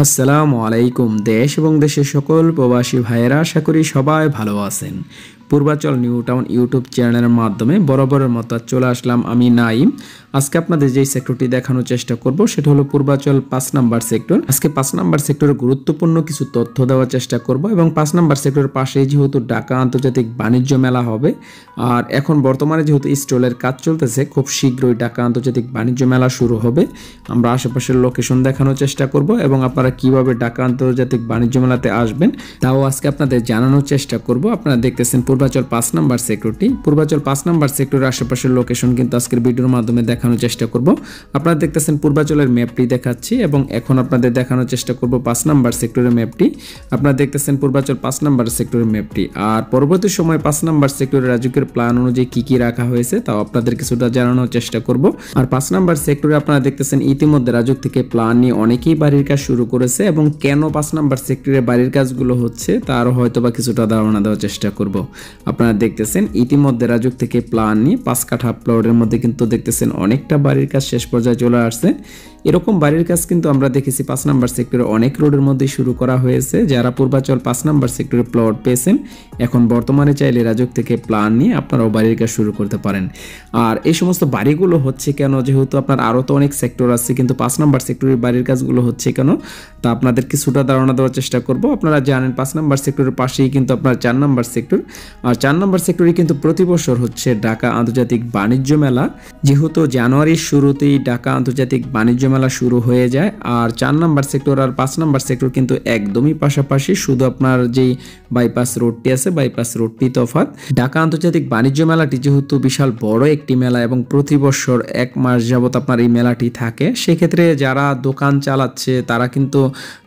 আসসালামু আলাইকুম। দেশ এবং দেশের সকল প্রবাসী ভাইয়েরা আশা করি সবাই ভালো আছেন। পূর্বাচল নিউ টাউন ইউটিউব চ্যানেলের মাধ্যমে বরাবরের মতো চলে আসলাম আমি নাইম। আজকে আপনাদের যেই সেক্টরটি দেখানোর চেষ্টা করব সেটা হলো পূর্বাচল ৫ নাম্বার সেক্টর। আজকে ৫ নাম্বার সেক্টরে গুরুত্বপূর্ণ কিছু তথ্য দেওয়ার চেষ্টা করব এবং ৫ নাম্বার সেক্টরের পাশেই যেহেতু ঢাকা আন্তর্জাতিক বাণিজ্য মেলা হবে, আর এখন বর্তমানে যেহেতু স্টলের কাজ চলতেছে, খুব শীঘ্রই ঢাকা আন্তর্জাতিক বাণিজ্য মেলা শুরু হবে। আমরা আশেপাশের লোকেশন দেখানোর চেষ্টা করব এবং আপনারা কিভাবে ঢাকা আন্তর্জাতিক বাণিজ্য মেলাতে আসবেন তাও আজকে আপনাদের জানানোর চেষ্টা করব। আপনারা দেখতেছেন পূর্বাচল ৫ নাম্বার সেক্টরটি। পূর্বাচল ৫ নাম্বার সেক্টরের আশেপাশের লোকেশন কিন্তু আজকের ভিডিওর মাধ্যমে দেখানোর চেষ্টা করব। আপনারা দেখতেছেন পূর্বাচলের ম্যাপটি দেখাচ্ছি এবং এখন আপনাদের দেখানোর চেষ্টা করব ৫ নাম্বার সেক্টরের ম্যাপটি। আপনারা দেখতেছেন পূর্বাচল ৫ নাম্বার সেক্টরের ম্যাপটি। আর পরবর্তী সময় ৫ নাম্বার সেক্টরের রাজুকের প্ল্যান অনুযায়ী কি কি রাখা হয়েছে তাও আপনাদের কিছুটা জানানোর চেষ্টা করব। আর ৫ নাম্বার সেক্টরে আপনারা দেখতেছেন ইতিমধ্যে রাজুক থেকে প্ল্যান নিয়ে অনেকেই বাড়ির কাজ শুরু করেছে এবং কেন ৫ নাম্বার সেক্টরে বাড়ির কাজগুলো হচ্ছে তার হয়তো বা কিছুটা ধারণা দেওয়ার চেষ্টা করব। আপনারা দেখতেছেন ইতিমধ্যে রাজুক থেকে প্ল্যান নিয়ে ৫ কাঠা প্লটের মধ্যে কিন্তু দেখতেছেন অনেকটা বাড়ির কাজ শেষ পর্যায়ে চলে আসছে। এরকম বাড়ির কাজ কিন্তু আমরা দেখেছি ৫ নাম্বার সেক্টরে অনেক রোডের মধ্যে শুরু করা হয়েছে। যারা পূর্বাচল ৫ নাম্বার সেক্টরে প্লট পেয়েছেন এখন বর্তমানে চাইলে রাজুক থেকে প্ল্যান নিয়ে আপনারাও বাড়ির কাজ শুরু করতে পারেন। আর এই সমস্ত বাড়িগুলো হচ্ছে কেন, যেহেতু আপনার আরও তো অনেক সেক্টর আছে, কিন্তু ৫ নাম্বার সেক্টরের বাড়ির কাজগুলো হচ্ছে কেন তা আপনাদের কিছুটা ধারণা দেওয়ার চেষ্টা করব। আপনারা জানেন ৫ নাম্বার সেক্টরের পাশেই কিন্তু আপনার ৪ নাম্বার সেক্টর, আর ৪ নাম্বার সেক্টরে কিন্তু প্রতি বছর হচ্ছে ঢাকা আন্তর্জাতিক বাণিজ্য মেলা। যেহেতু জানুয়ারির শুরুতেই ঢাকা আন্তর্জাতিক বাণিজ্য মেলা শুরু হয়ে যায়, আর ৪ নাম্বার সেক্টর আর ৫ নাম্বার সেক্টর কিন্তু একদমই পাশাপাশি, শুধু আপনার যেই বাইপাস রোডটি আছে বাইপাস রোডটি তফাৎ। ঢাকা আন্তর্জাতিক বাণিজ্য মেলাটি যেহেতু বিশাল বড় একটি মেলা এবং প্রতি বছর ১ মাস যাবত আপনার এই মেলাটি থাকে, সেক্ষেত্রে যারা দোকান চালাচ্ছে তারা কিন্তু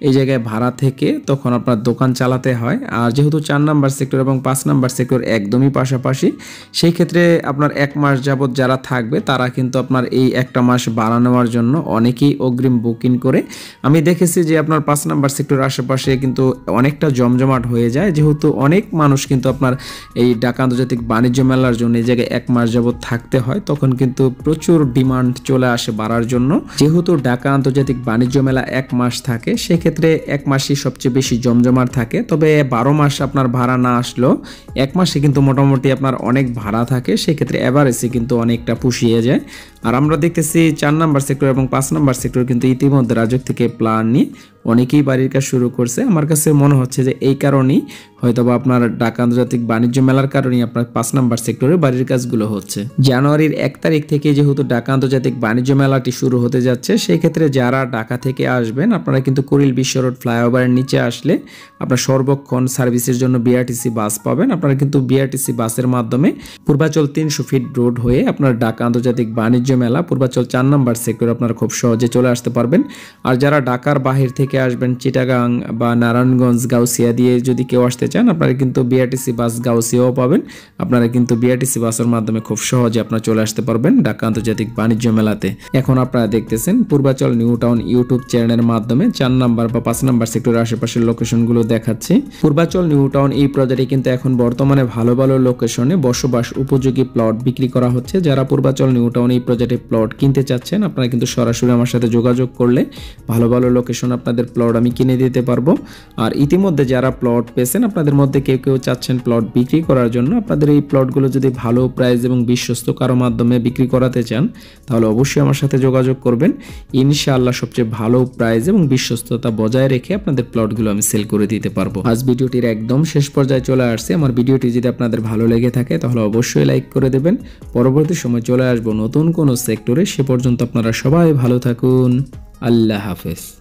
এই জায়গায় ভাড়া থেকে তখন আপনার দোকান চালাতে হয়। আর যেহেতু ৪ নাম্বার সেক্টর এবং ৫ নাম্বার সেক্টর একদমই পাশাপাশি, সেই ক্ষেত্রে আপনার ১ মাস যাবত যারা থাকবে তারা কিন্তু আপনার এই একটা মাস ভাড়া নেওয়ার জন্য অনেকেই অগ্রিম বুকিং করে। আমি দেখেছি যে আপনার ৫ নাম্বার সেক্টরের আশেপাশে কিন্তু অনেকটা জমজমাট হয়ে যায়, যেহেতু অনেক মানুষ কিন্তু আপনার এই ঢাকা আন্তর্জাতিক বাণিজ্য মেলার জন্য এই জায়গায় ১ মাস যাবত থাকতে হয়, তখন কিন্তু প্রচুর ডিমান্ড চলে আসে ভাড়ার জন্য। যেহেতু ঢাকা আন্তর্জাতিক বাণিজ্য মেলা ১ মাস থাকে, সেক্ষেত্রে ১ মাসই সবচেয়ে বেশি জমজমাট থাকে। তবে ১২ মাস আপনার ভাড়া না আসলেও ১ মাসে কিন্তু মোটামুটি আপনার অনেক ভাড়া থাকে, সেক্ষেত্রে এভারেজে কিন্তু অনেকটা পুষিয়ে যায়। আর আমরা দেখতেছি ৪ নাম্বার সেক্টর এবং ৫ নাম্বার সেক্টর কিন্তু ইতিমধ্যে রাজুক থেকে প্ল্যান নিয়ে অনেকেই বাড়ির কাজ শুরু করছে। আমার কাছে মনে হচ্ছে যে এই কারণেই হয়তোবা আপনার ঢাকা আন্তর্জাতিক বাণিজ্য মেলার কারণেই আপনার ৫ নাম্বার সেক্টরে বাড়ির কাজগুলো হচ্ছে। জানুয়ারির ১ তারিখ থেকে যেহেতু ঢাকা আন্তর্জাতিক বাণিজ্য মেলাটি শুরু হতে যাচ্ছে, সেই ক্ষেত্রে যারা ঢাকা থেকে আসবেন আপনারা কিন্তু কুড়িল বিশ্ব রোড ফ্লাইওভারের নিচে আসলে আপনার সর্বক্ষণ সার্ভিসের জন্য বিআরটিসি বাস পাবেন। আপনারা কিন্তু বিআরটিসি বাসের মাধ্যমে পূর্বাচল ৩০০ ফিট রোড হয়ে আপনার ঢাকা আন্তর্জাতিক বাণিজ্য মেলা পূর্বাচল ৪ নাম্বার সেক্টর আপনারা খুব সহজে চলে আসতে পারবেন। আর যারা ঢাকার বাহির থেকে আসবেন, চিটাগাং বা নারায়ণগঞ্জ গাউসিয়া দিয়ে যদি কেউ আসতে চান, আপনারা কিন্তু বিআরটিসি বাস গাউসিয়াও পাবেন। আপনারা কিন্তু বিআরটিসি বাসের মাধ্যমে খুব সহজে আপনারা চলে আসতে পারবেন ঢাকা আন্তর্জাতিক বাণিজ্য মেলাতে। এখন আপনারা দেখতেছেন পূর্বাচল নিউ টাউন ইউটিউব চ্যানেলের মাধ্যমে ৪ নাম্বার বা ৫ নাম্বার সেক্টরের আশেপাশের লোকেশনগুলো দেখাচ্ছি। পূর্বাচল নিউ টাউন এই প্রজেক্টে কিন্তু এখন বর্তমানে ভালো ভালো লোকেশনে বসবাস উপযোগী প্লট বিক্রি করা হচ্ছে। যারা পূর্বাচল নিউ টাউন এই প্রজেক্টে প্লট কিনতে চাচ্ছেন, আপনারা কিন্তু সরাসরি আমার সাথে যোগাযোগ করলে ভালো ভালো লোকেশন আপনাদের প্লট আমি কিনে দিতে পারবো। আর ইতিমধ্যে যারা প্লট পেয়েছেন, আপনাদের মধ্যে কেউ কেউ চাচ্ছেন প্লট বিক্রি করার জন্য, আপনাদের এই প্লটগুলো যদি ভালো প্রাইস এবং বিশ্বস্ত কারো মাধ্যমে বিক্রি করাতে চান তাহলে অবশ্যই আমার সাথে যোগাযোগ করবেন। ইনশাআল্লাহ সবচেয়ে ভালো প্রাইস এবং বিশ্বস্ততা বজায় রেখে আপনাদের প্লটগুলো আমি সেল করে দিতে পারবো। আজ ভিডিওটির একদম শেষ পর্যায়ে চলে আসছে। আমার ভিডিওটি যদি আপনাদের ভালো লেগে থাকে তাহলে অবশ্যই লাইক করে দেবেন। পরবর্তী সময় চলে আসবো নতুন কোনো সেক্টরে। সে পর্যন্ত আপনারা সবাই ভালো থাকুন। আল্লাহ হাফেজ।